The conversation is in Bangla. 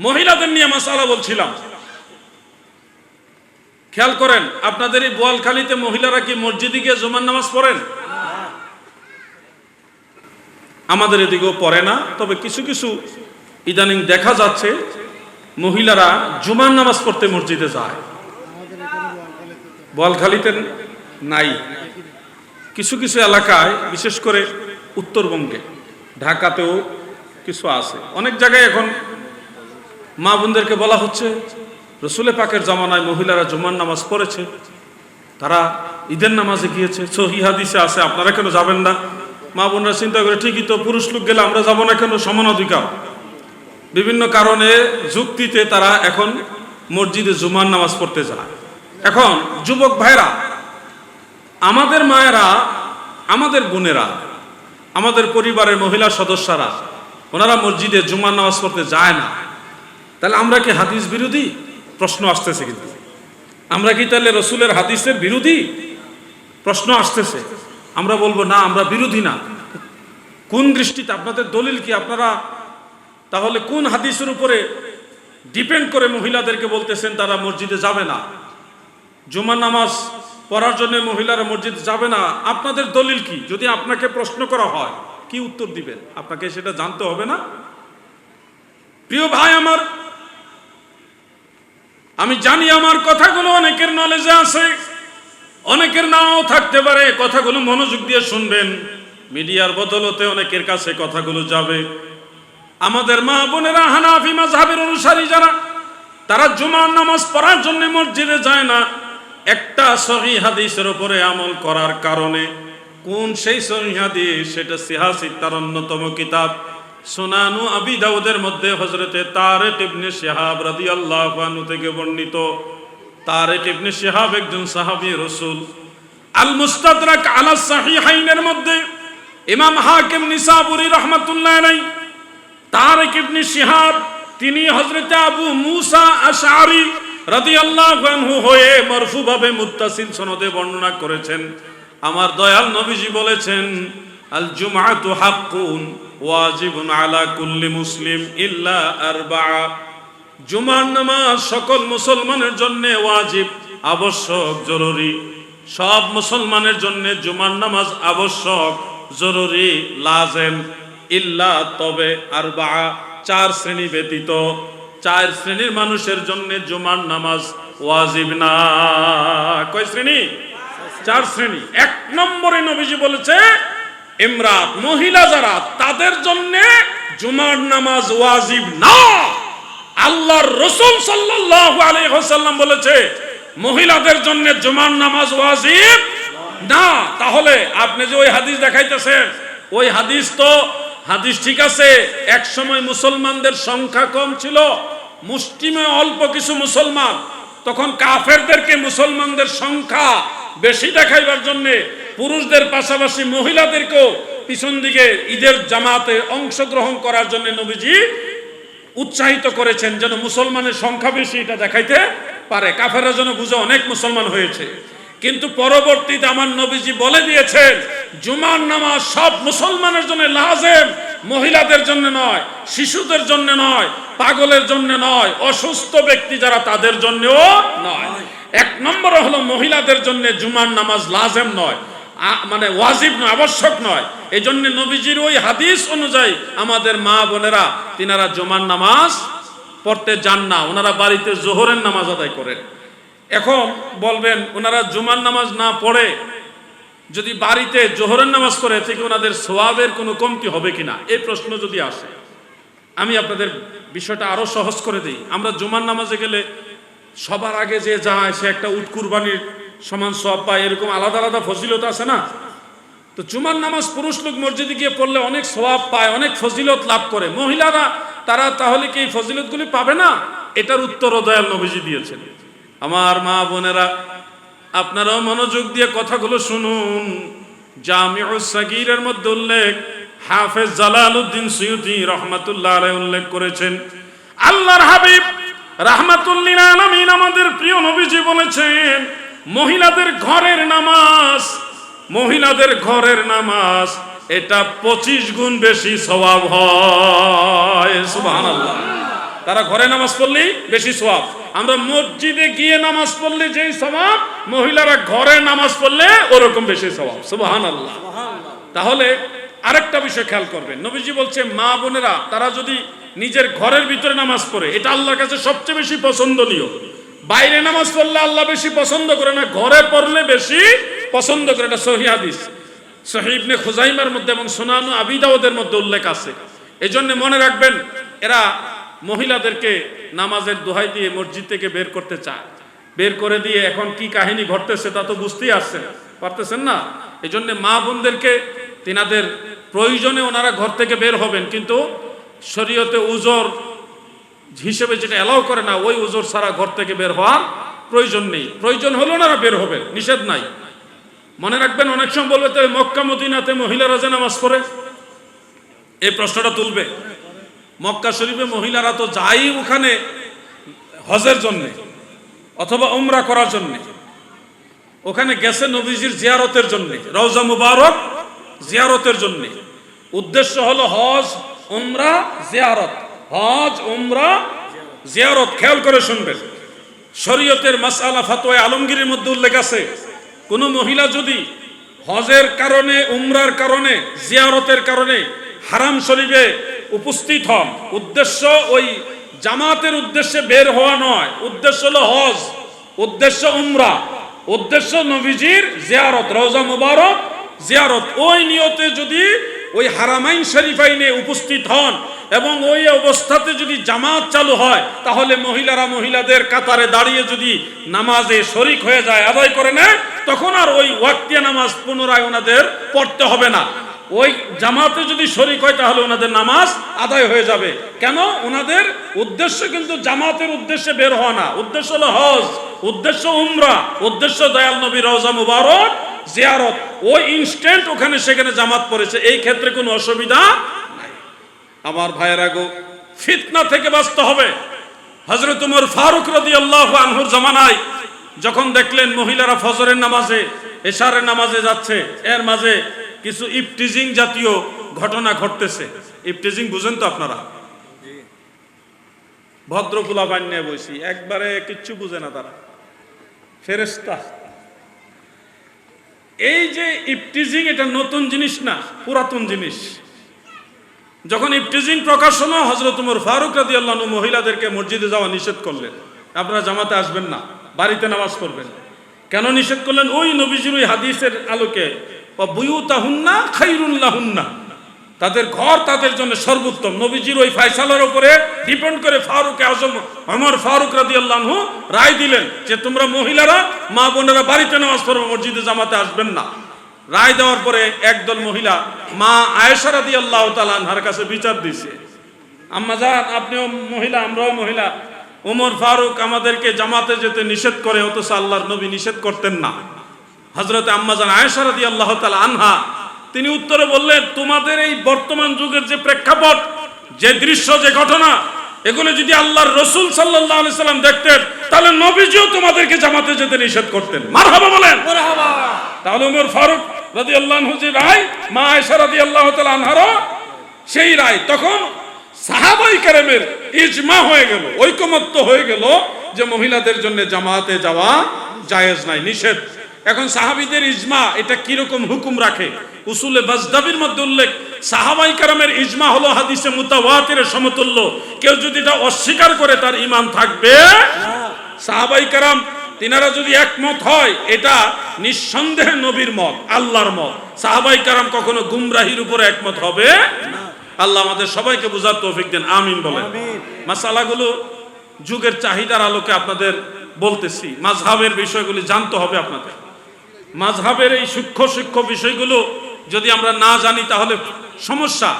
মহিলাদের নিয়ে মাসালা বলছিলাম, খেয়াল করেন। আপনাদের এই বোয়ালখালীতে মহিলারা কি মসজিদে গিয়ে জুমার নামাজ পড়েন? আমাদের এদিকেও পড়ে না, তবে কিছু কিছু ইদানিং দেখা যাচ্ছে মহিলারা জুমার নামাজ পড়তে মসজিদে যায়। বোয়ালখালীতে নাই, কিছু কিছু এলাকায়, বিশেষ করে উত্তরবঙ্গে, ঢাকাতেও কিছু আছে। অনেক জায়গায় এখন মা বোনদেরকে বলা হচ্ছে রসুলে পাকের জামানায় মহিলারা জুমার নামাজ পড়েছে, তারা ঈদের নামাজে গিয়েছে, সহিহ হাদিসে আছে, আপনারা কেন যাবেন না? মা বোনরা চিন্তা করে, ঠিকই তো, পুরুষ লোক গেলে আমরা যাবো না কেন? সমান অধিকার। বিভিন্ন কারণে, যুক্তিতে তারা এখন মসজিদে জুমার নামাজ পড়তে যায়। এখন যুবক ভাইরা, আমাদের মায়েরা, আমাদের বোনেরা, আমাদের পরিবারের মহিলা সদস্যরা, ওনারা মসজিদে জুমার নামাজ পড়তে যায় না, তাহলে আমরা কি হাদিস বিরোধী? প্রশ্ন আসতেছে। কিন্তু আমরা কি তাহলে রসুলের হাদিসের বিরোধী? প্রশ্ন আসতেছে। আমরা বলবো না, আমরা বিরোধী না। কোন দৃষ্টিতে? আপনাদের দলিল কি? আপনারা তাহলে কোন হাদিসের উপরে ডিপেন্ড করে মহিলাদেরকে বলতেছেন তারা মসজিদে যাবে না, জুমার নামাজ পড়ার জন্য মহিলারা মসজিদে যাবে না? আপনাদের দলিল কি? যদি আপনাকে প্রশ্ন করা হয়, কি উত্তর দিবেন? আপনাকে সেটা জানতে হবে না? প্রিয় ভাই আমার, আমি জানি আমার কথাগুলো অনেকের নলেজে আছে, অনেকের নাও থাকতে পারে। কথাগুলো মনোযোগ দিয়ে শুনবেন। মিডিয়ার বদলতে অনেকের কাছে কথাগুলো যাবে। আমাদের মা বোনেরা হানাফি মাযহাবের অনুসারী যারা, তারা জুমার নামাজ পড়ার জন্য মসজিদে যায় না একটা সহিহ হাদিসের উপরে আমল করার কারণে। কোন সেই সহিহ হাদিস? সেটা সিহাসিত্তার অন্যতম কিতাব সুনানু আবি দাউদের মধ্যে হযরতে তারিক ইবনে শিহাব রাদিয়াল্লাহু আনহু থেকে বর্ণিত। তারিক ইবনে শিহাব একজন সাহাবী রাসূল। আল মুস্তাদরাক আলা সাহিহাইনের মধ্যে ইমাম হাকিম নিসাবুরি রাহমাতুল্লাহ আলাইহি, তারিক ইবনে শিহাব তিনি হযরতে আবু মুসা আশআরী রাদিয়াল্লাহু আনহু হয়ে মারফুভাবে মুত্তাসিল সনদে বর্ণনা করেছেন। আমার দয়াল নবীজি বলেছেন, আল জুমআতু হাক্কুন ওয়াজিবুন আলা কুল্লি মুসলিম ইল্লা আরবা'a। জুমার নামাজ সকল মুসলমানের জন্য ওয়াজিব, আবশ্যক, জরুরি। সব মুসলমানের জন্য জুমার নামাজ আবশ্যক, জরুরি, লাজেম। ইল্লা, তবে, আরবা'a, চার শ্রেণী ব্যতীত। চার শ্রেণীর মানুষের জন্য জুমার নামাজ ওয়াজিব না। কয় শ্রেণী? চার শ্রেণী। এক নম্বরে নবীজি বলেছে, ইমরাত, মহিলা যারা, তাদের জন্য জুমার নামাজ ওয়াজিব না। আল্লাহর রাসূল সাল্লাল্লাহু আলাইহি ওয়াসাল্লাম বলেছে মহিলাদের জন্য জুমার নামাজ ওয়াজিব না। তাহলে আপনি যে ওই হাদিস দেখাইতেছেন, ওই হাদিস তো হাদিস ঠিক আছে, এক সময় মুসলমানদের সংখ্যা কম ছিল, মুসলিমে অল্প কিছু মুসলমান, তখন কাফেরদেরকে মুসলমানদের সংখ্যা বেশি দেখাইবার জন্য পুরুষদের পাশাপাশি মহিলাদেরকেও পিছন দিকে ঈদের জামাতে অংশগ্রহণ করার জন্য নবীজি উৎসাহিত করেছেন, যেন মুসলমানের সংখ্যা বেশি এটা দেখাইতে পারে, কাফেররা যেন বুঝে অনেক মুসলমান হয়েছে। কিন্তু পরবর্তীতে আমার নবীজি বলে দিয়েছেন, জুমার নামাজ সব মুসলমানের জন্য লাজেম, মহিলাদের জন্য নয়, শিশুদের জন্য নয়, পাগলের জন্য নয়, অসুস্থ ব্যক্তি যারা তাদের জন্যও নয়। এক নম্বর হলো মহিলাদের জন্য জুমার নামাজ লাজেম নয়, মানে ওয়াজিব নয়, আবশ্যক নয়। এই জন্য নবীজির ওই হাদিস অনুযায়ী আমাদের মা বোনেরা তিনারা জুমার নামাজ পড়তে যান না, ওনারা বাড়িতে জোহরের নামাজ আদায় করেন। এখন বলবেন, ওনারা জুমার নামাজ না পড়ে যদি বাড়িতে জোহরের নামাজ পড়ে, এতে কি ওনাদের সওয়াবের কোনো কমতি হবে কিনা? এই প্রশ্ন যদি আসে, আমি আপনাদের বিষয়টা আরো সহজ করে দিই। আমরা জুমার নামাজে গেলে সবার আগে যে যায় সে একটা উট কুরবানির সমান সওয়াব পায়, এরকম আলাদা আলাদা ফজিলত আছে না? তো জুমার নামাজ পুরুষ লোক মসজিদে গিয়ে পড়লে অনেক সওয়াব পায়, অনেক ফজিলত লাভ করে। মহিলারা তারা তাহলে কি এই ফজিলতগুলি পাবে না? এটার উত্তর দয়াল নবীজি দিয়েছেন। আমার মা বোনেরা, আপনারাও মনোযোগ দিয়ে কথাগুলো শুনুন। জামিউস সাগীরের মধ্যে উল্লেখ, হাফেজ জালালউদ্দিন সুয়ুতী রাহমাতুল্লাহ আলাইহি উল্লেখ করেছেন, আল্লাহর হাবিব রাহমাতুল লিল আলামিন আমাদের প্রিয় নবীজি বলেছেন, মহিলাদের ঘরের নামাজ, মহিলাদের ঘরের নামাজ এটা 25 গুণ বেশি সওয়াব হয়। সুবহানাল্লাহ। তারা ঘরে নামাজ পড়লেই বেশি সওয়াব। আমরা মসজিদে গিয়ে নামাজ পড়লে যেই সওয়াব, মহিলারা ঘরে নামাজ পড়লে ওরকম বেশি সওয়াব। সুবহানাল্লাহ। তাহলে আরেকটা বিষয় খেয়াল করবেন, নবীজি বলছে মা বোনেরা তারা যদি নিজের ঘরের ভিতরে নামাজ পড়ে, এটা আল্লাহর কাছে সবচেয়ে বেশি পছন্দনীয়। বাইরে নামাজ পড়লে আল্লাহ বেশি পছন্দ করে না, ঘরে পড়লে বেশি পছন্দ করে। এটা সহিহ হাদিস, সহিহ ইবনে খুজাইমার মধ্যে এবং সুনান আবি দাউদের মধ্যে উল্লেখ আছে। এই জন্য মনে রাখবেন, এরা মহিলাদেরকে নামাজের দোহাই দিয়ে মসজিদ থেকে বের করতে চায়। বের করে দিয়ে এখন কি কাহিনী ঘটতেছে তা তো বুঝতেই পারতেছেন না। এই জন্য মা বোনদেরকে তিনাদের প্রয়োজনে ওনারা ঘর থেকে বের হবেন, কিন্তু শরীয়তে উজর হিসেবে যেটা এলাও করে না, ওই উজর ছাড়া ঘর থেকে বের হওয়ার প্রয়োজন নেই। প্রয়োজন হলো ওনারা বের হবেন, নিষেধ নাই। মনে রাখবেন, অনেক সময় বলবে তো মক্কা মদিনাতে মহিলারা যে নামাজ পড়ে, এই প্রশ্নটা তুলবে। মক্কা শরীফে মহিলারা তো যাই ওখানে হজের জন্য অথবা উমরা করার জন্য, ওখানে গেছে নবীজির জিয়ারতের জন্য, রওজা মুবারক জিয়ারতের জন্য। উদ্দেশ্য হলো হজ উমরা জিয়ারত, হজ উমরা জিয়ারত। খেয়াল করে শুনবেন, শরীয়তের মাসআলা ফাতোয়া আলমগীরের মধ্যে উল্লেখ আছে, কোন মহিলা যদি হজের কারণে, উমরার কারণে, জিয়ারতের কারণে হারাম শরীফে উপস্থিত হন, উদ্দেশ্য ওই জামাতের উদ্দেশ্যে বের হওয়া নয়, উদ্দেশ্য হলো হজ, উদ্দেশ্য উমরা, উদ্দেশ্য নবীজির জিয়ারত, রওজা মুবারক জিয়ারত, ওই নিয়তে যদি ওই হারামাইন শরীফাইনে উপস্থিত হন এবং ওই অবস্থাতে যদি জামাত চালু হয়, তাহলে মহিলারা মহিলাদের কাতারে দাঁড়িয়ে যদি নামাজে শরিক হয়ে যায়, আদায় করে নেয়, তখন আর ওই ওয়াক্তিয়া নামাজ পুনরায় ওনাদের পড়তে হবে না। ওই জামাতে যদি শরিক হয় তাহলে ওনাদের নামাজ আদায় হয়ে যাবে। কেন? ওনাদের উদ্দেশ্য কিন্তু জামাতের উদ্দেশ্যে বের হওয়া না, উদ্দেশ্য হলো হজ, উদ্দেশ্য উমরা, উদ্দেশ্য দয়াল নবী রওজা মুবারক জিয়ারত। ওই ইনস্ট্যান্ট ওখানে সেখানে জামাত পড়েছে, এই ক্ষেত্রে কোনো অসুবিধা নাই। আমার ভাইয়েরা গো, ফিতনা থেকে বাঁচতে হবে। হযরত ওমর ফারুক রাদিয়াল্লাহু আনহুর জামানায় যখন দেখলেন মহিলারা ফজরের নামাজে, এশারের নামাজে যাচ্ছে, এর মাঝে কিছু ইফটিজিং জাতীয় ঘটনা ঘটতেছে। ইফটিজিং বুঝেন তো আপনারা? ভদ্র পোলাপান নিয়ে বসি, একবারে কিচ্ছু বুঝে না তারা, ফেরেশতা। এই যে ইফটিজিং, এটা নতুন জিনিস না, পুরাতন জিনিস। যখন ইফটিজিং প্রকাশ হলো, হযরত ওমর ফারুক রাদিয়াল্লাহু আনহু মহিলাদেরকে মসজিদে যাওয়া নিষেধ করলেন, আপনারা জামাতে আসবেন না, বাড়িতে নামাজ পড়বেন। কেন নিষেধ করলেন? ওই নবীজির ওই হাদিসের আলোকে, বুয়ুতাহুন্না খায়রুন লাহুন্না, তাদের ঘর তাদের জন্য সর্বোত্তম। নবীজির ওই ফয়সালার উপরে ডিপেন্ড করে ফারুক আজম ওমর ফারুক রাদিয়াল্লাহু আনহু রায় দিলেন যে তোমরা মহিলারা, মা বোনেরা বাড়িতে নামাজ পড়বে, মসজিদে জামাতে আসবেন না। রায় দেওয়ার পরে একদল মহিলা মা আয়েশা রাদিয়াল্লাহু তাআলা আনহার কাছে বিচার দিয়েছে, আম্মা জান, আপনিও মহিলা, আমরাও মহিলা, ওমর ফারুক আমাদেরকে জামাতে যেতে নিষেধ করে, অথচ আল্লাহর নবী নিষেধ করতেন না। হযরতে আম্মা জান আয়েশা রাদিয়াল্লাহু তাআলা আনহা তিনি উত্তরে বললেন, তোমাদের এই বর্তমান যুগের যে প্রেক্ষাপট, যে দৃশ্য, যে ঘটনা, এগুলো যদি আল্লাহর রাসূল সাল্লাল্লাহু আলাইহি সাল্লাম দেখতেন, তাহলে নবীজিও তোমাদেরকে জামাতে যেতে নিষেধ করতেন। মারহাবা বলেন। মারহাবা। তাহলে ওমর ফারুক রাদিয়াল্লাহু আনহু যে রায়, মা আয়েশা রাদিয়াল্লাহু তাআলা আনহারও সেই রায়, তখন সাহাবাই কেরামের ইজমা হয়ে গেল, ঐকমত্য হয়ে গেল যে মহিলাদের জন্য জামাতে যাওয়া জায়েজ নাই, নিষেধ। এখন সাহাবীদের ইজমা এটা কি রকম হুকুম রাখে? উসুলে বাজদাবির মধ্যে উল্লেখ, সাহাবাই কেরামের ইজমা হলো হাদিসে মুতাওয়াতিরের সমতুল্য। কেউ যদি এটা অস্বীকার করে তার ঈমান থাকবে না। সাহাবাই কেরাম তিনারা যদি একমত হয়, এটা নিঃসন্দেহে নবীর মত, আল্লাহর মত। সাহাবাই কেরাম কখনো গুমরাহির উপরে একমত হবে না। আল্লাহ আমাদের সবাইকে বুঝার তৌফিক দেন, আমিন বলেন। মাসালাগুলো যুগের চাহিদার আলোকে আপনাদের বলতেছি, মাযহাবের বিষয়গুলি জানতে হবে আপনাদের। মাযহাবের এই সূক্ষ্ম বিষয়গুলো যদি আমরা না জানি তাহলে সমস্যা।